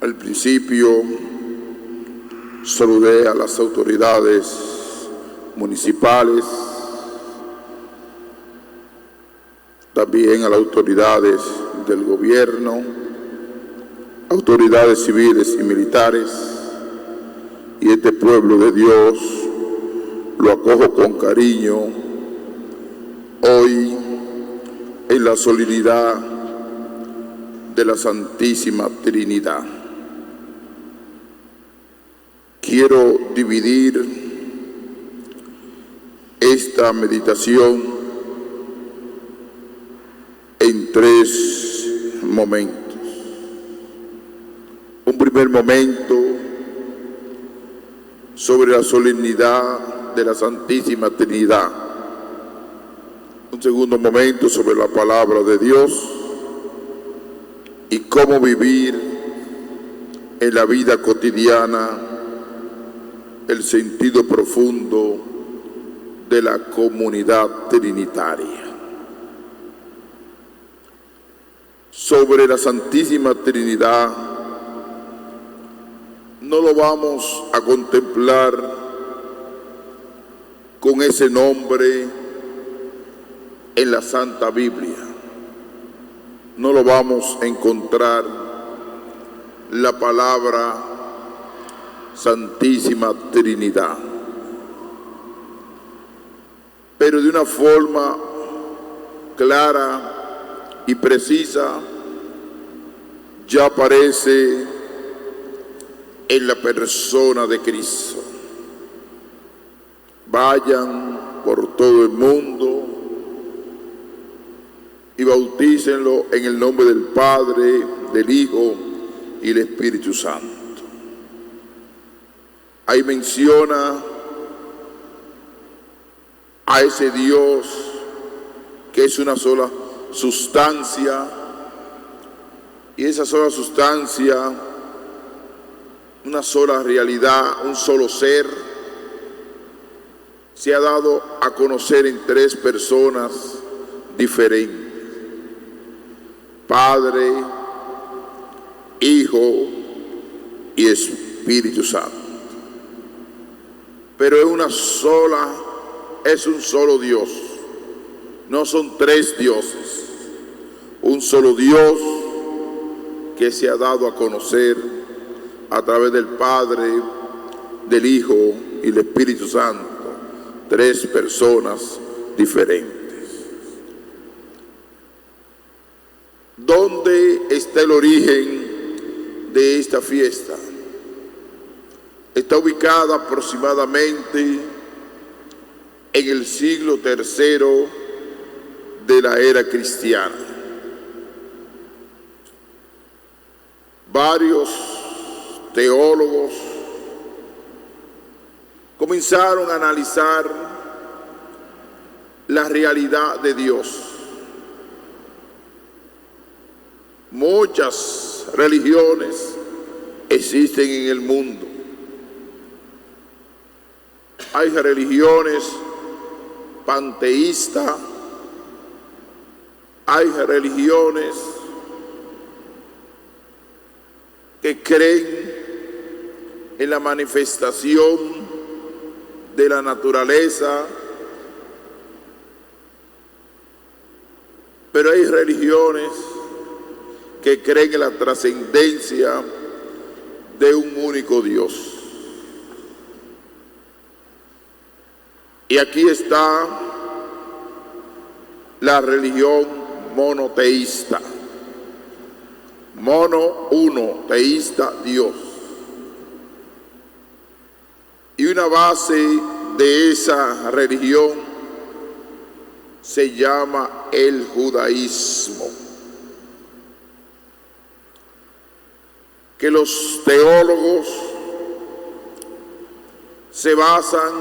Al principio saludé a las autoridades municipales, también a las autoridades del gobierno, autoridades civiles y militares, y este pueblo de Dios lo acojo con cariño hoy en la solemnidad de la Santísima Trinidad. Quiero dividir esta meditación en tres momentos. Un primer momento sobre la solemnidad de la Santísima Trinidad. Un segundo momento sobre la palabra de Dios y cómo vivir en la vida cotidiana el sentido profundo de la comunidad trinitaria. Sobre la Santísima Trinidad no lo vamos a contemplar con ese nombre en la Santa Biblia. No lo vamos a encontrar la palabra Santísima Trinidad, pero de una forma clara y precisa ya aparece en la persona de Cristo. Vayan por todo el mundo y bautícenlo en el nombre del Padre, del Hijo y del Espíritu Santo. Ahí menciona a ese Dios que es una sola sustancia, y esa sola sustancia, una sola realidad, un solo ser, se ha dado a conocer en tres personas diferentes: Padre, Hijo y Espíritu Santo. Pero es un solo Dios, no son tres dioses, un solo Dios que se ha dado a conocer a través del Padre, del Hijo y del Espíritu Santo, tres personas diferentes. ¿Dónde está el origen de esta fiesta? Está ubicada aproximadamente en el siglo III de la era cristiana. Varios teólogos comenzaron a analizar la realidad de Dios. Muchas religiones existen en el mundo. Hay religiones panteístas, hay religiones que creen en la manifestación de la naturaleza, pero hay religiones que creen en la trascendencia de un único Dios. Y aquí está la religión monoteísta. Mono, uno, teísta, Dios. Y una base de esa religión se llama el judaísmo, que los teólogos se basan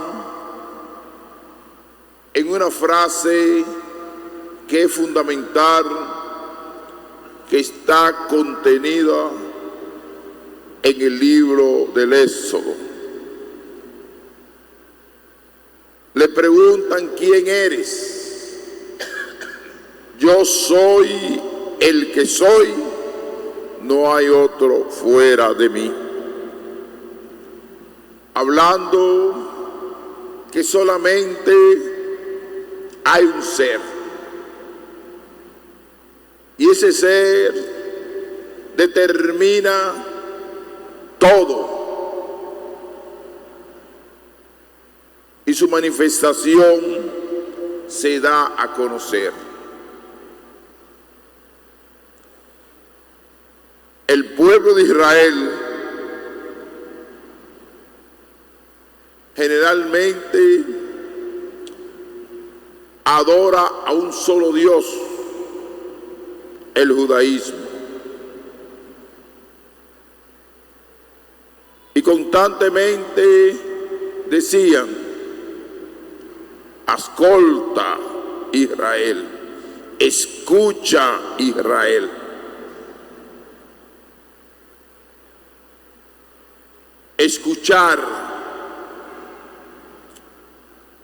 en una frase que es fundamental, que está contenida en el libro del Éxodo. Le preguntan: ¿quién eres? Yo soy el que soy, no hay otro fuera de mí. Hablando que solamente hay un ser. Y ese ser determina todo. Y su manifestación se da a conocer. El pueblo de Israel generalmente adora a un solo Dios, el judaísmo. Y constantemente decían: ascolta Israel, escucha Israel. Escuchar,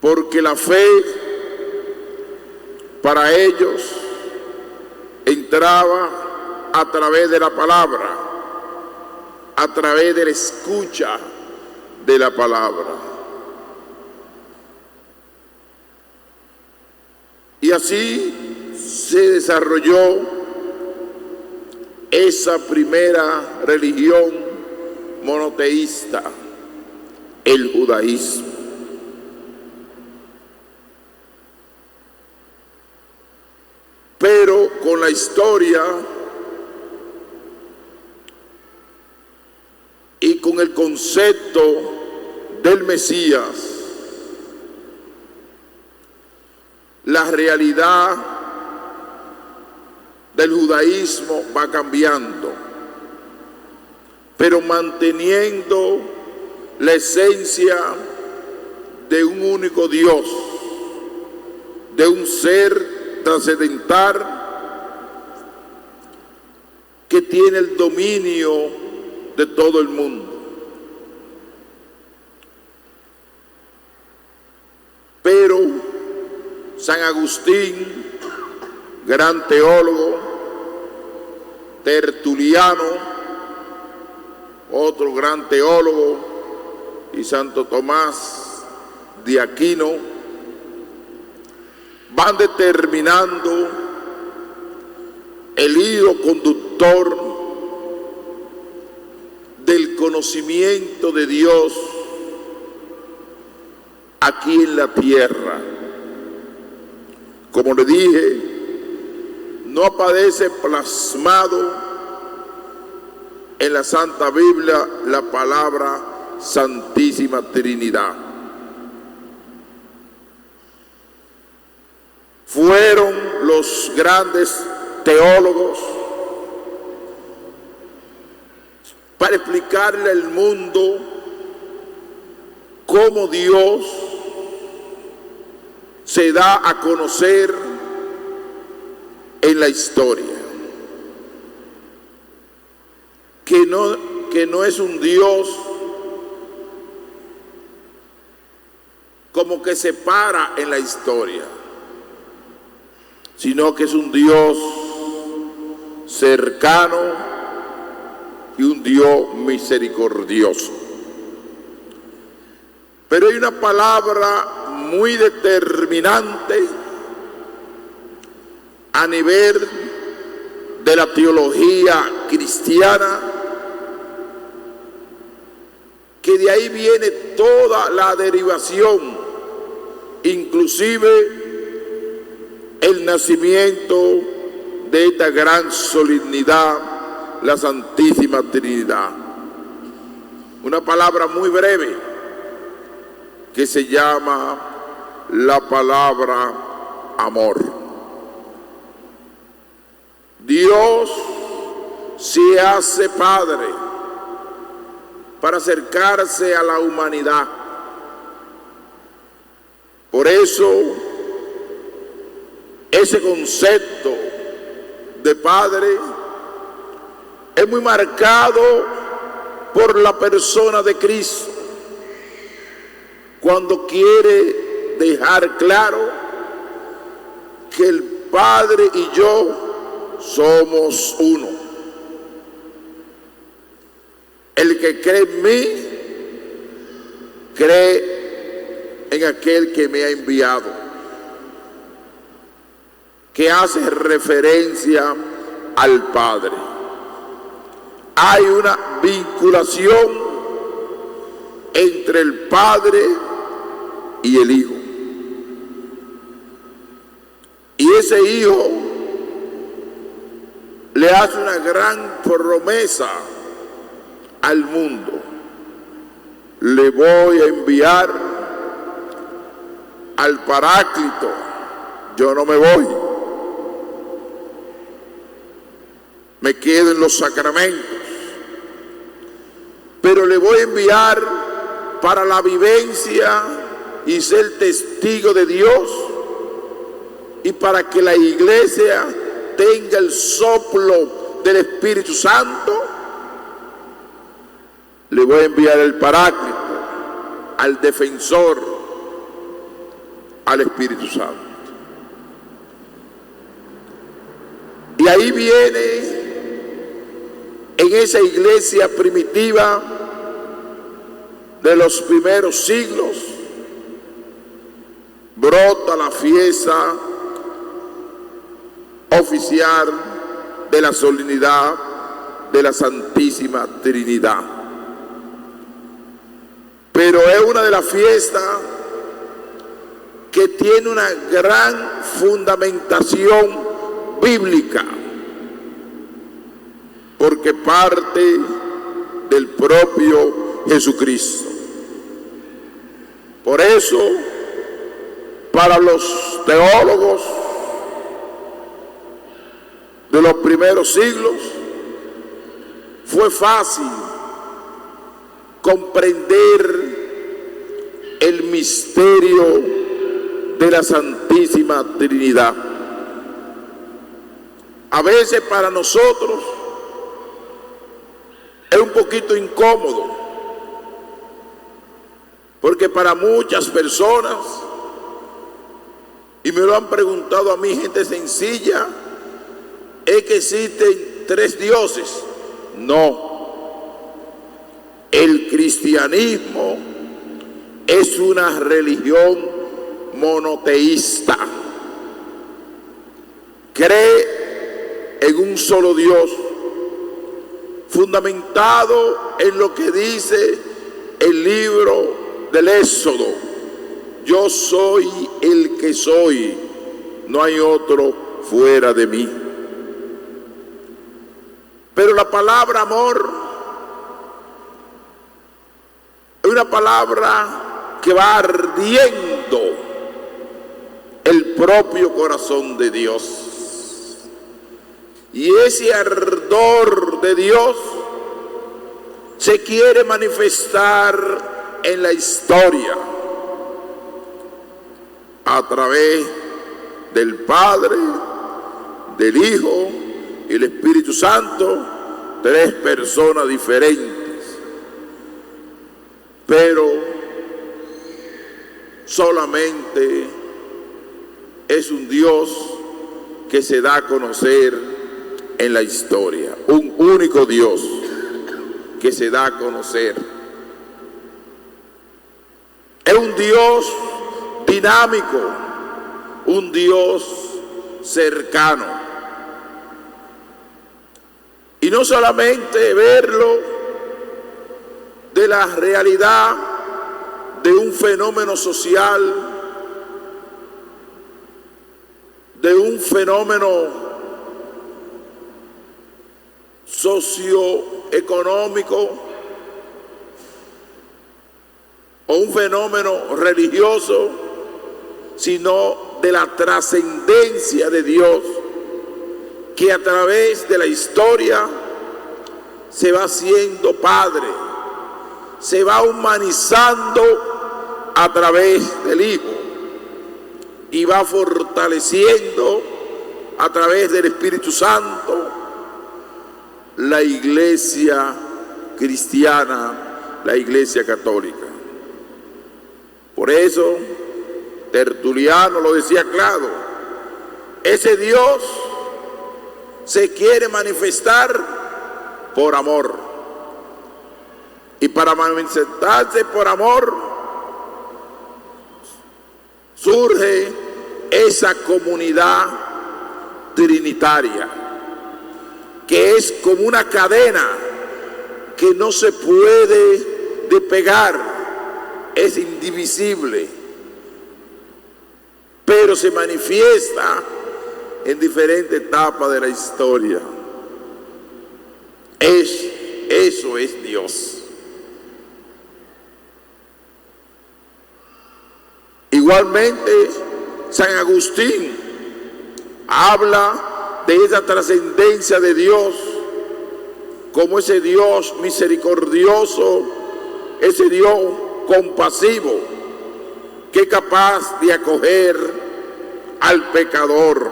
porque la fe para ellos entraba a través de la palabra, a través de la escucha de la palabra. Y así se desarrolló esa primera religión monoteísta, el judaísmo. Pero con la historia y con el concepto del Mesías, la realidad del judaísmo va cambiando, pero manteniendo la esencia de un único Dios, de un ser trascendental que tiene el dominio de todo el mundo. Pero San Agustín, gran teólogo, Tertuliano, otro gran teólogo, y Santo Tomás de Aquino, van determinando el hilo conductor del conocimiento de Dios aquí en la tierra. Como le dije, no aparece plasmado en la Santa Biblia la palabra Santísima Trinidad. Fueron los grandes teólogos para explicarle al mundo cómo Dios se da a conocer en la historia. Que no es un Dios como que se para en la historia, sino que es un Dios cercano y un Dios misericordioso. Pero hay una palabra muy determinante a nivel de la teología cristiana, que de ahí viene toda la derivación, inclusive el nacimiento de esta gran solemnidad, la Santísima Trinidad. Una palabra muy breve que se llama la palabra amor. Dios se hace Padre para acercarse a la humanidad. Por eso, ese concepto de Padre es muy marcado por la persona de Cristo, cuando quiere dejar claro que el Padre y yo somos uno. El que cree en mí, cree en aquel que me ha enviado, que hace referencia al Padre. Hay una vinculación entre el Padre y el Hijo. Y ese Hijo le hace una gran promesa al mundo. Le voy a enviar al Paráclito. Yo no me voy. Me quedo en los sacramentos. Pero le voy a enviar para la vivencia y ser testigo de Dios, y para que la iglesia tenga el soplo del Espíritu Santo. Le voy a enviar el Paráclito, al Defensor, al Espíritu Santo. Y ahí viene, en esa iglesia primitiva de los primeros siglos, brota la fiesta oficial de la solemnidad de la Santísima Trinidad. Pero es una de las fiestas que tiene una gran fundamentación bíblica, porque parte del propio Jesucristo. Por eso, para los teólogos de los primeros siglos, fue fácil comprender el misterio de la Santísima Trinidad. A veces para nosotros es un poquito incómodo, porque para muchas personas, y me lo han preguntado a mí gente sencilla, es que existen 3 dioses. No, el cristianismo es una religión monoteísta. Cree en un solo Dios, fundamentado en lo que dice el libro del Éxodo: yo soy el que soy, no hay otro fuera de mí. Pero la palabra amor es una palabra que va ardiendo el propio corazón de Dios. Y ese ardor de Dios se quiere manifestar en la historia a través del Padre, del Hijo y el Espíritu Santo, 3 personas diferentes, pero solamente es un Dios que se da a conocer en la historia, un único Dios que se da a conocer. Es un Dios dinámico, un Dios cercano. Y no solamente verlo de la realidad de un fenómeno social, de un fenómeno socioeconómico o un fenómeno religioso, sino de la trascendencia de Dios, que a través de la historia se va haciendo Padre, se va humanizando a través del Hijo y va fortaleciendo a través del Espíritu Santo la iglesia cristiana, la iglesia católica. Por eso Tertuliano lo decía claro: ese Dios se quiere manifestar por amor. Y para manifestarse por amor, surge esa comunidad trinitaria, que es como una cadena que no se puede despegar, es indivisible, pero se manifiesta en diferentes etapas de la historia. Eso es Dios. Igualmente, San Agustín habla de esa trascendencia de Dios como ese Dios misericordioso, ese Dios compasivo, que es capaz de acoger al pecador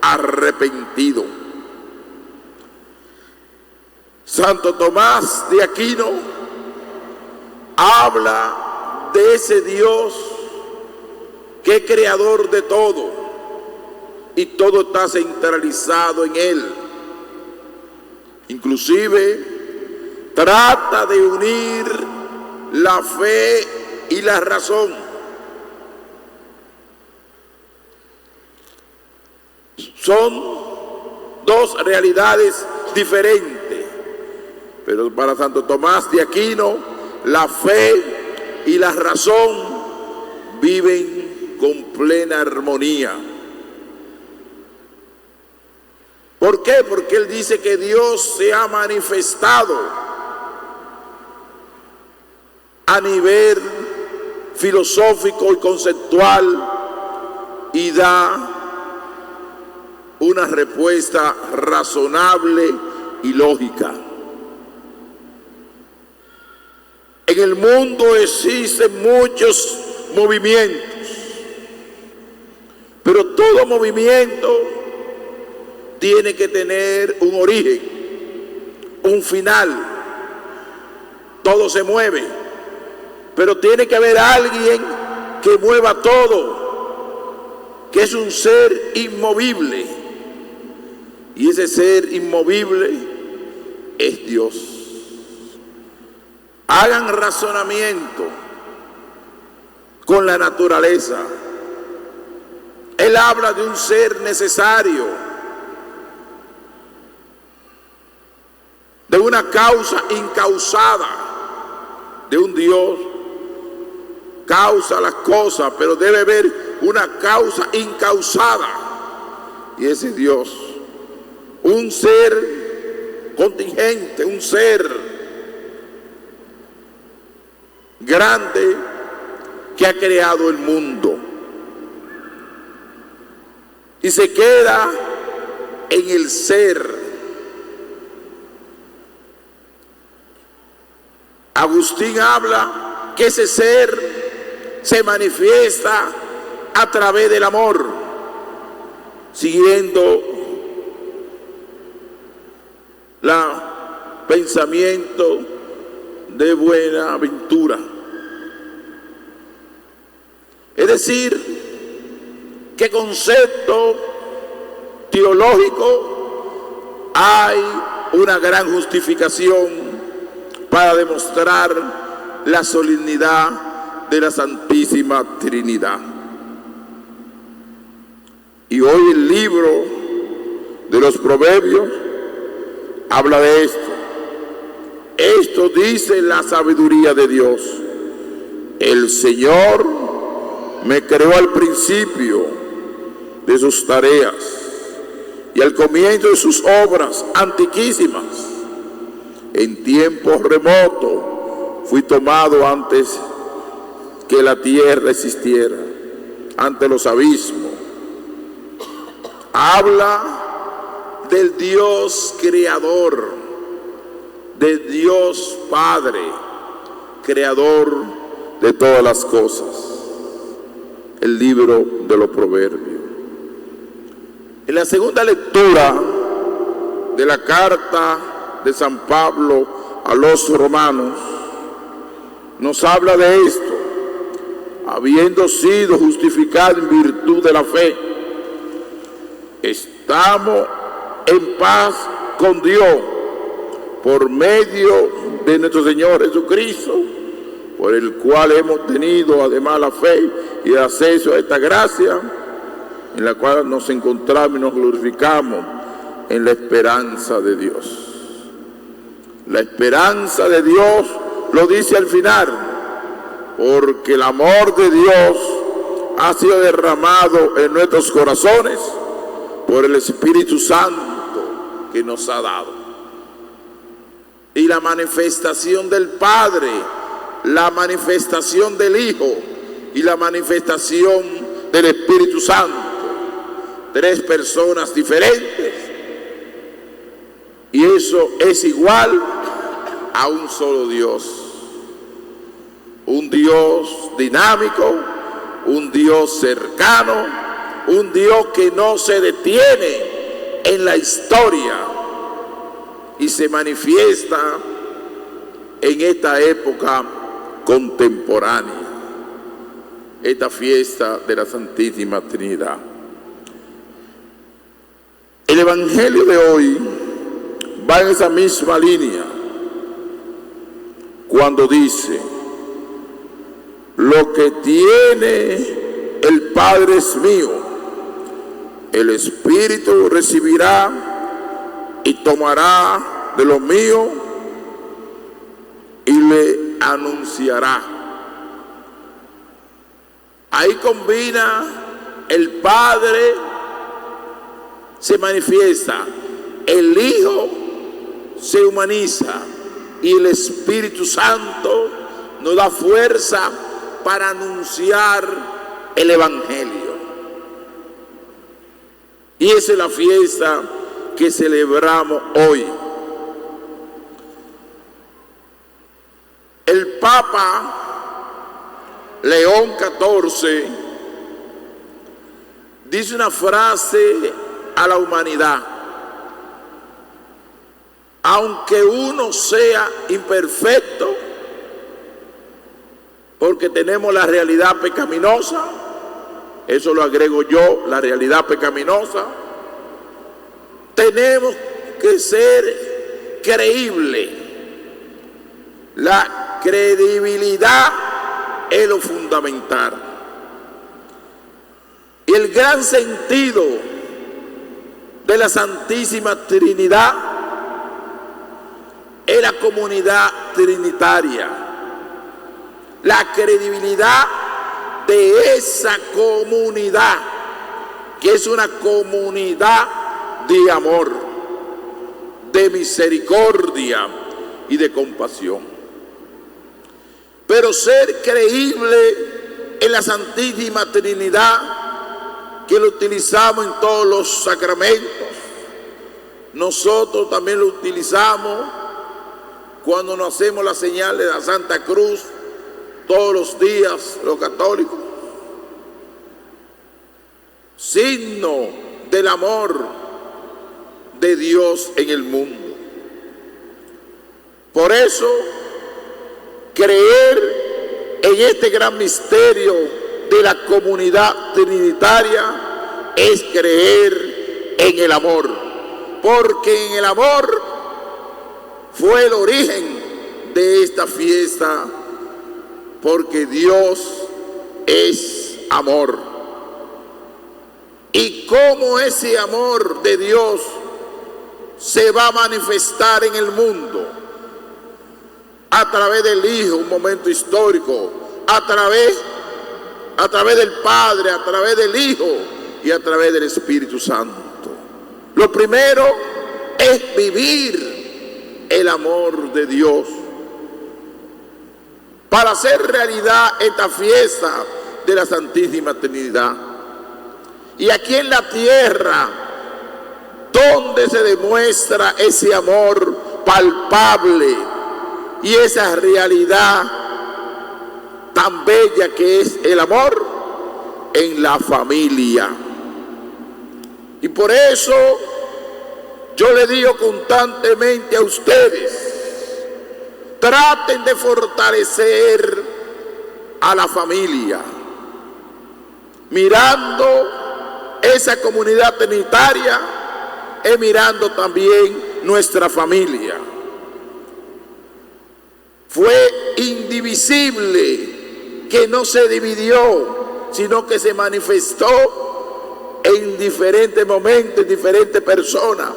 arrepentido. Santo Tomás de Aquino habla de ese Dios que es creador de todo y todo está centralizado en Él. Inclusive trata de unir la fe y la razón. Son dos realidades diferentes, pero para Santo Tomás de Aquino la fe y la razón viven con plena armonía. ¿Por qué? Porque él dice que Dios se ha manifestado a nivel filosófico y conceptual y da una respuesta razonable y lógica. En el mundo existen muchos movimientos, pero todo movimiento tiene que tener un origen, un final. Todo se mueve, pero tiene que haber alguien que mueva todo, que es un ser inmovible. Y ese ser inmovible es Dios. Hagan razonamiento con la naturaleza. Él habla de un ser necesario, de una causa incausada, de un Dios causa las cosas, pero debe haber una causa incausada, y ese Dios, un ser contingente, un ser grande que ha creado el mundo y se queda en el ser. Agustín habla que ese ser se manifiesta a través del amor, siguiendo el pensamiento de Buenaventura. Es decir, que concepto teológico hay una gran justificación para demostrar la solemnidad de la Santísima Trinidad. Y hoy el libro de los Proverbios habla de esto. Esto dice la sabiduría de Dios: el Señor me creó al principio de sus tareas y al comienzo de sus obras antiquísimas. En tiempos remotos fui tomado antes que la tierra existiera, ante los abismos. Habla del Dios creador, del Dios Padre, creador de todas las cosas. El libro de los Proverbios. En la segunda lectura de la carta de San Pablo a los romanos, nos habla de esto: habiendo sido justificados en virtud de la fe, estamos en paz con Dios por medio de nuestro Señor Jesucristo, por el cual hemos tenido además la fe y el acceso a esta gracia, en la cual nos encontramos y nos glorificamos en la esperanza de Dios. La esperanza de Dios lo dice al final, porque el amor de Dios ha sido derramado en nuestros corazones por el Espíritu Santo que nos ha dado. Y la manifestación del Padre, la manifestación del Hijo y la manifestación del Espíritu Santo, tres personas diferentes, y eso es igual a un solo Dios, un Dios dinámico, un Dios cercano, un Dios que no se detiene en la historia y se manifiesta en esta época contemporánea, esta fiesta de la Santísima Trinidad. El Evangelio de hoy va en esa misma línea cuando dice: lo que tiene el Padre es mío, el Espíritu recibirá y tomará de lo mío y le anunciará. Ahí combina el Padre, se manifiesta, el Hijo se humaniza y el Espíritu Santo nos da fuerza para anunciar el Evangelio. Y esa es la fiesta que celebramos hoy. El Papa León XIV dice una frase a la humanidad: aunque uno sea imperfecto, porque tenemos la realidad pecaminosa, eso lo agrego yo, la realidad pecaminosa, tenemos que ser creíbles. La credibilidad es lo fundamental. Y el gran sentido de la Santísima Trinidad es la comunidad trinitaria, la credibilidad de esa comunidad, que es una comunidad de amor, de misericordia y de compasión. Pero ser creíble en la Santísima Trinidad, que lo utilizamos en todos los sacramentos, nosotros también lo utilizamos cuando nos hacemos la señal de la Santa Cruz todos los días, los católicos, signo del amor de Dios en el mundo. Por eso, creer en este gran misterio de la comunidad trinitaria es creer en el amor, porque en el amor fue el origen de esta fiesta, porque Dios es amor. Y cómo ese amor de Dios se va a manifestar en el mundo, a través del Hijo, un momento histórico, a través del Padre, a través del Hijo y a través del Espíritu Santo. Lo primero es vivir el amor de Dios para hacer realidad esta fiesta de la Santísima Trinidad. Y aquí en la tierra, donde se demuestra ese amor palpable y esa realidad tan bella que es el amor, en la familia. Y por eso yo le digo constantemente a ustedes: traten de fortalecer a la familia, mirando esa comunidad trinitaria y mirando también nuestra familia. fue indivisible, que no se dividió, sino que se manifestó en diferentes momentos, en diferentes personas,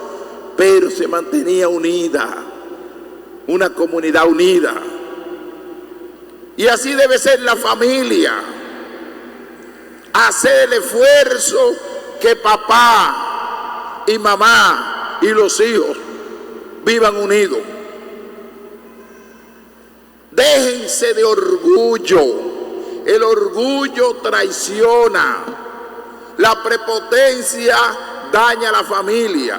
pero se mantenía unida, una comunidad unida. Y así debe ser la familia, hacer el esfuerzo que papá y mamá y los hijos vivan unidos. Déjense de orgullo. El orgullo traiciona. La prepotencia daña a la familia.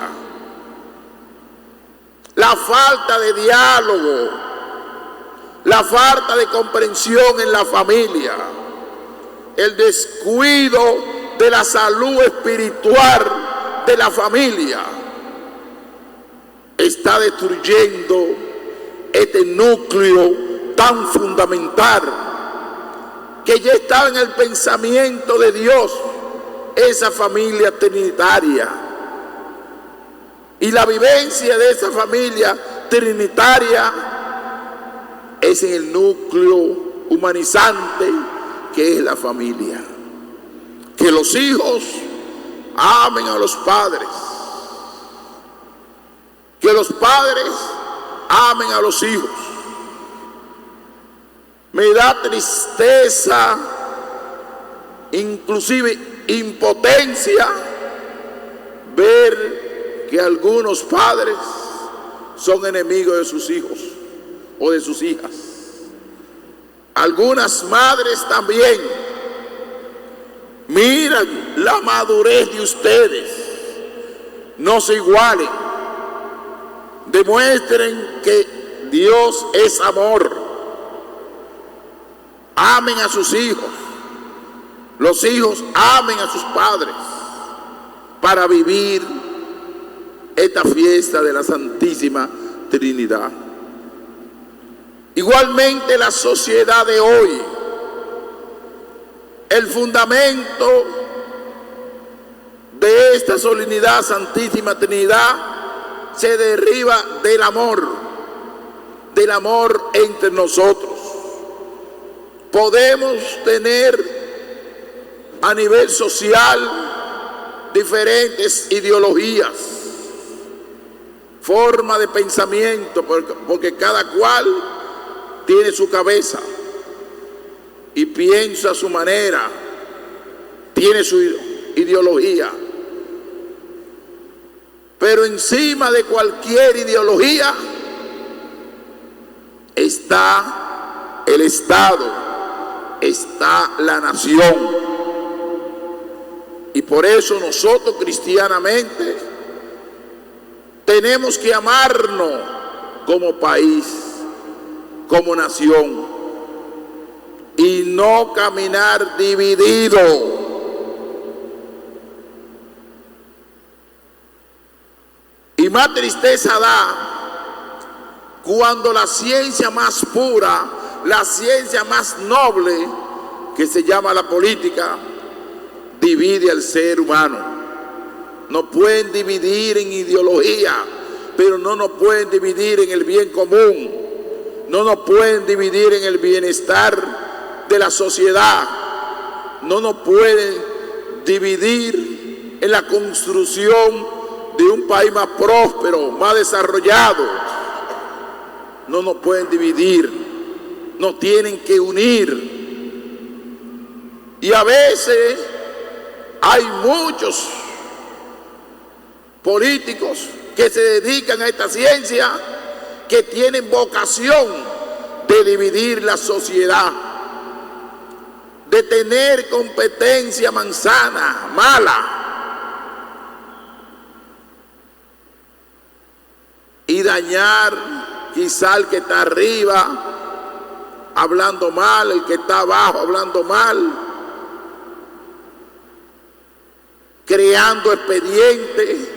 La falta de diálogo, la falta de comprensión en la familia, el descuido de la salud espiritual de la familia está destruyendo este núcleo tan fundamental que ya estaba en el pensamiento de Dios, esa familia trinitaria. Y la vivencia de esa familia trinitaria es en el núcleo humanizante que es la familia. Que los hijos amen a los padres. Que los padres amen a los hijos. Me da tristeza, inclusive impotencia, ver que algunos padres son enemigos de sus hijos o de sus hijas. Algunas madres también. Miren la madurez de ustedes. No se igualen. Demuestren que Dios es amor. Amen a sus hijos. Los hijos amen a sus padres para vivir esta fiesta de la Santísima Trinidad. Igualmente la sociedad de hoy, el fundamento de esta solemnidad Santísima Trinidad se deriva del amor entre nosotros. Podemos tener a nivel social diferentes ideologías, forma de pensamiento, porque cada cual tiene su cabeza y piensa a su manera, tiene su ideología. Pero encima de cualquier ideología está el Estado, está la nación. Y por eso nosotros cristianamente tenemos que amarnos como país, como nación, y no caminar dividido. Y más tristeza da cuando la ciencia más pura, la ciencia más noble, que se llama la política, divide al ser humano. No pueden dividir en ideología, pero no nos pueden dividir en el bien común. No nos pueden dividir en el bienestar de la sociedad. No nos pueden dividir en la construcción de un país más próspero, más desarrollado. No nos pueden dividir, nos tienen que unir. Y a veces hay muchos políticos que se dedican a esta ciencia, que tienen vocación de dividir la sociedad, de tener competencia manzana, mala, y dañar quizá al que está arriba hablando mal, el que está abajo hablando mal, creando expedientes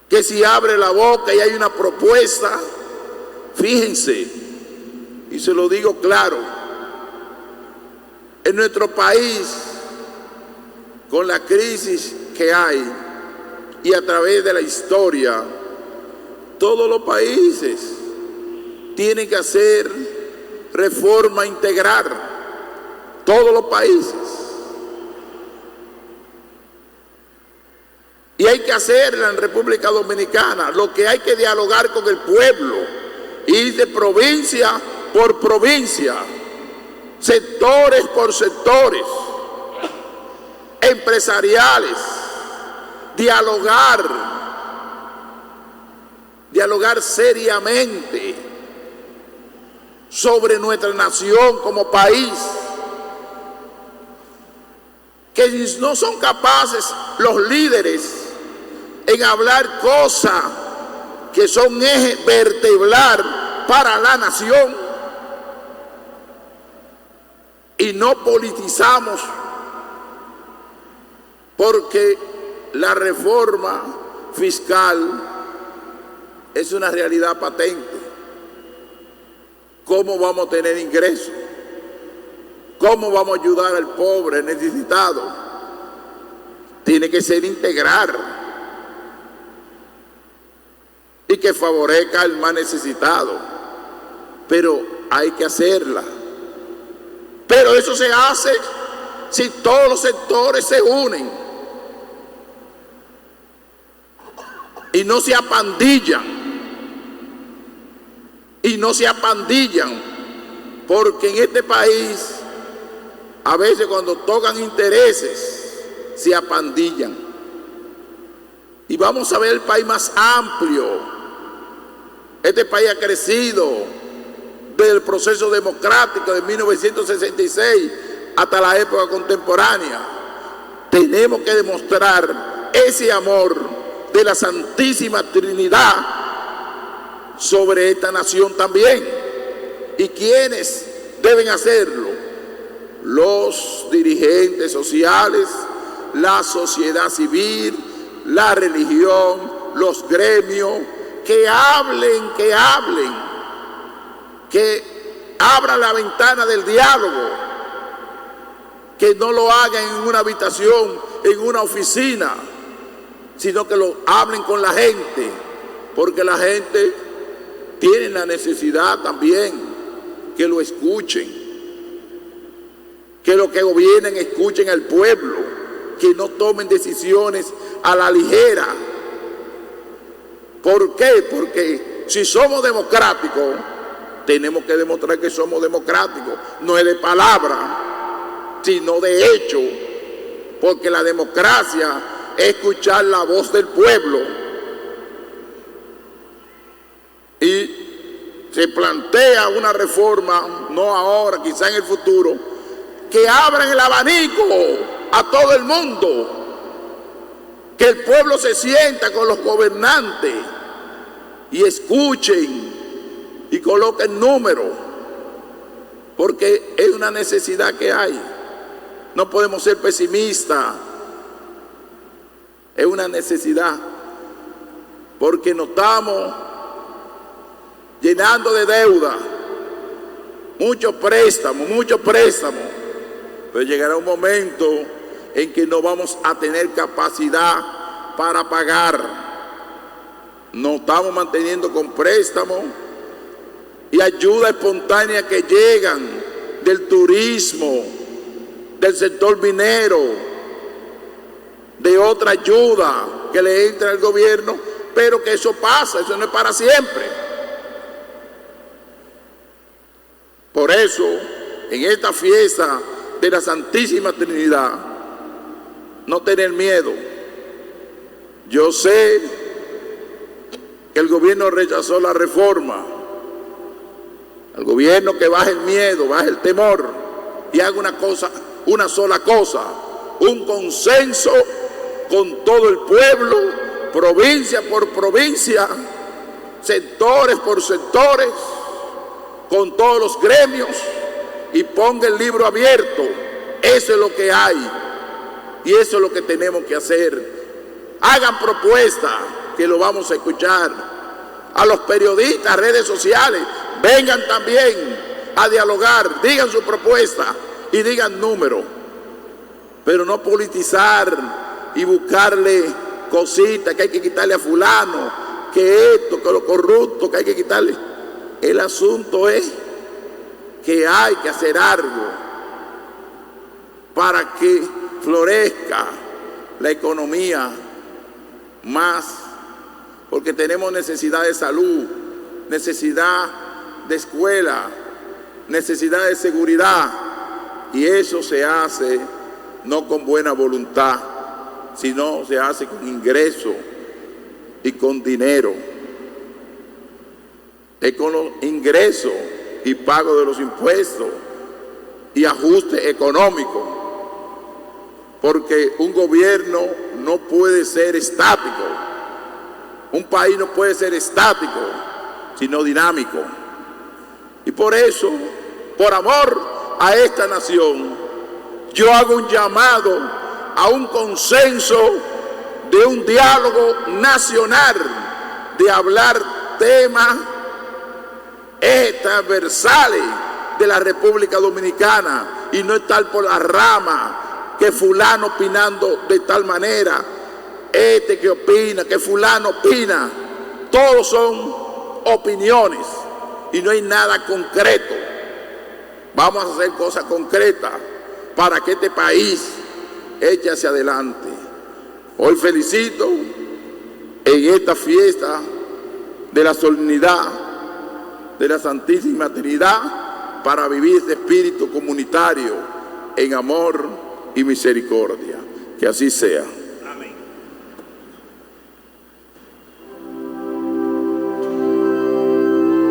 que si abre la boca y hay una propuesta, fíjense, y se lo digo claro, en nuestro país, con la crisis que hay y a través de la historia, todos los países tienen que hacer reforma integral, todos los países. Y hay que hacerla en República Dominicana. Lo que hay que dialogar con el pueblo, ir de provincia por provincia, sectores por sectores, empresariales, dialogar seriamente sobre nuestra nación como país. Que no son capaces los líderes en hablar cosas que son eje vertebral para la nación y no politizamos, porque la reforma fiscal es una realidad patente. ¿Cómo vamos a tener ingresos? ¿Cómo vamos a ayudar al pobre necesitado? Tiene que ser integral y que favorezca al más necesitado, pero hay que hacerla. Pero eso se hace si todos los sectores se unen y no se apandillan, porque en este país a veces cuando tocan intereses se apandillan. Y vamos a ver el país más amplio. Este país ha crecido desde el proceso democrático de 1966 hasta la época contemporánea. Tenemos que demostrar ese amor de la Santísima Trinidad sobre esta nación también. ¿Y quiénes deben hacerlo? Los dirigentes sociales, la sociedad civil, la religión, los gremios, que hablen, que abran la ventana del diálogo, que no lo hagan en una habitación, en una oficina, sino que lo hablen con la gente, porque la gente tiene la necesidad también que lo escuchen, que los que gobiernen escuchen al pueblo, que no tomen decisiones a la ligera. ¿Por qué? Porque si somos democráticos, tenemos que demostrar que somos democráticos. No es de palabra, sino de hecho. Porque la democracia es escuchar la voz del pueblo. Y se plantea una reforma, no ahora, quizá en el futuro, que abran el abanico a todo el mundo. Que el pueblo se sienta con los gobernantes y escuchen y coloquen números, porque es una necesidad que hay. No podemos ser pesimistas, es una necesidad, porque nos estamos llenando de deuda, muchos préstamos, pero llegará un momento en que no vamos a tener capacidad para pagar. Nos estamos manteniendo con préstamos y ayuda espontánea que llegan del turismo, del sector minero, de otra ayuda que le entra al gobierno, pero que eso pasa, eso no es para siempre. Por eso, en esta fiesta de la Santísima Trinidad, no tener miedo. Yo sé que el gobierno rechazó la reforma. Al gobierno que baje el miedo, baje el temor y haga una sola cosa, un consenso con todo el pueblo, provincia por provincia, sectores por sectores, con todos los gremios, y ponga el libro abierto. Eso es lo que hay. Y eso es lo que tenemos que hacer. Hagan propuestas, que lo vamos a escuchar. A los periodistas, redes sociales, vengan también a dialogar, digan su propuesta y digan números. Pero no politizar y buscarle cositas que hay que quitarle a fulano, que esto, que lo corrupto, que hay que quitarle. El asunto es que hay que hacer algo para que florezca la economía más, porque tenemos necesidad de salud, necesidad de escuela, necesidad de seguridad, y eso se hace no con buena voluntad, sino se hace con ingreso y con dinero. Es con los ingresos y pago de los impuestos y ajuste económico, porque un gobierno no puede ser estático, un país no puede ser estático, sino dinámico. Y por eso, por amor a esta nación, yo hago un llamado a un consenso de un diálogo nacional, de hablar temas transversales de la República Dominicana y no estar por la rama, que fulano opinando de tal manera, que opina, que fulano opina. Todos son opiniones y no hay nada concreto. Vamos a hacer cosas concretas para que este país eche hacia adelante. Hoy felicito en esta fiesta de la solemnidad de la Santísima Trinidad para vivir este espíritu comunitario en amor y misericordia. Que así sea.